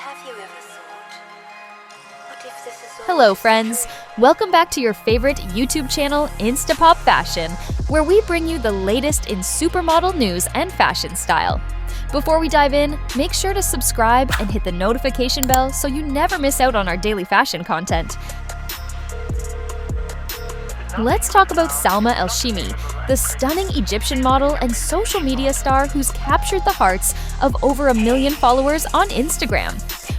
Have you ever thought, what if this is all Hello just friends, a trick? welcome back to your favorite YouTube channel, Instamobfashion, where we bring you the latest in supermodel news and fashion style. Before we dive in, make sure to subscribe and hit the notification bell so you never miss out on our daily fashion content. Let's talk about Salma Elshimy, the stunning Egyptian model and social media star who's captured the hearts of over 1 million followers on Instagram.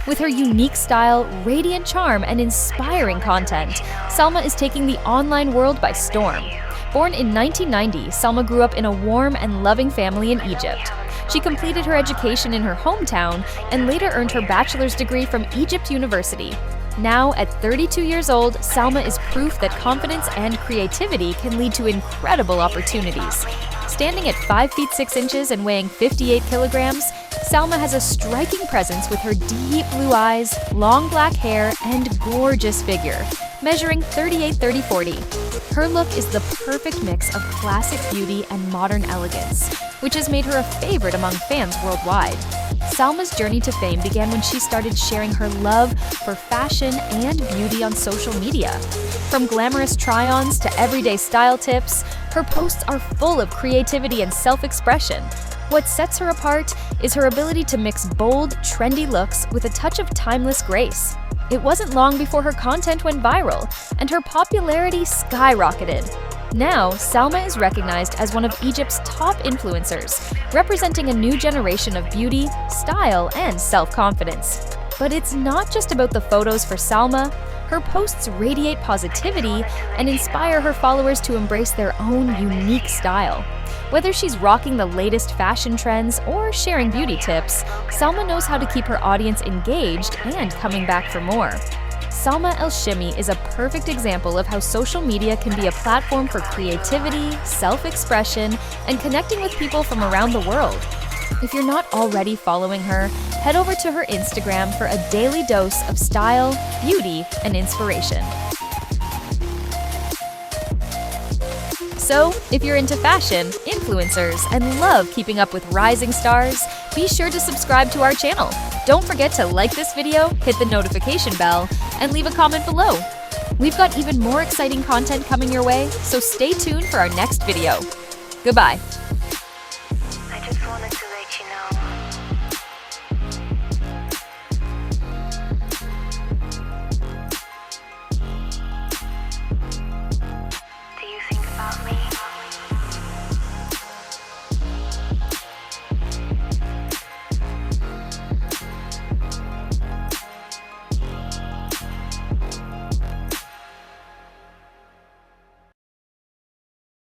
With her unique style, radiant charm, and inspiring content, Salma is taking the online world by storm. Born in 1990, Salma grew up in a warm and loving family in Egypt. She completed her education in her hometown and later earned her bachelor's degree from Egypt University. Now, at 32 years old, Salma is proof that confidence and creativity can lead to incredible opportunities. Standing at 5 feet 6 inches and weighing 58 kilograms, Salma has a striking presence with her deep blue eyes, long black hair, and gorgeous figure, measuring 38-30-40. Her look is the perfect mix of classic beauty and modern elegance, which has made her a favorite among fans worldwide. Salma's journey to fame began when she started sharing her love for fashion and beauty on social media. From glamorous try-ons to everyday style tips, her posts are full of creativity and self-expression. What sets her apart is her ability to mix bold, trendy looks with a touch of timeless grace. It wasn't long before her content went viral, and her popularity skyrocketed. Now, Salma is recognized as one of Egypt's top influencers, representing a new generation of beauty, style, and self-confidence. But it's not just about the photos for Salma. Her posts radiate positivity and inspire her followers to embrace their own unique style. Whether she's rocking the latest fashion trends or sharing beauty tips, Salma knows how to keep her audience engaged and coming back for more. Salma Elshimy is a perfect example of how social media can be a platform for creativity, self-expression, and connecting with people from around the world. If you're not already following her, head over to her Instagram for a daily dose of style, beauty, and inspiration. So, if you're into fashion, influencers, and love keeping up with rising stars, be sure to subscribe to our channel. Don't forget to like this video, hit the notification bell, and leave a comment below. We've got even more exciting content coming your way, so stay tuned for our next video. Goodbye.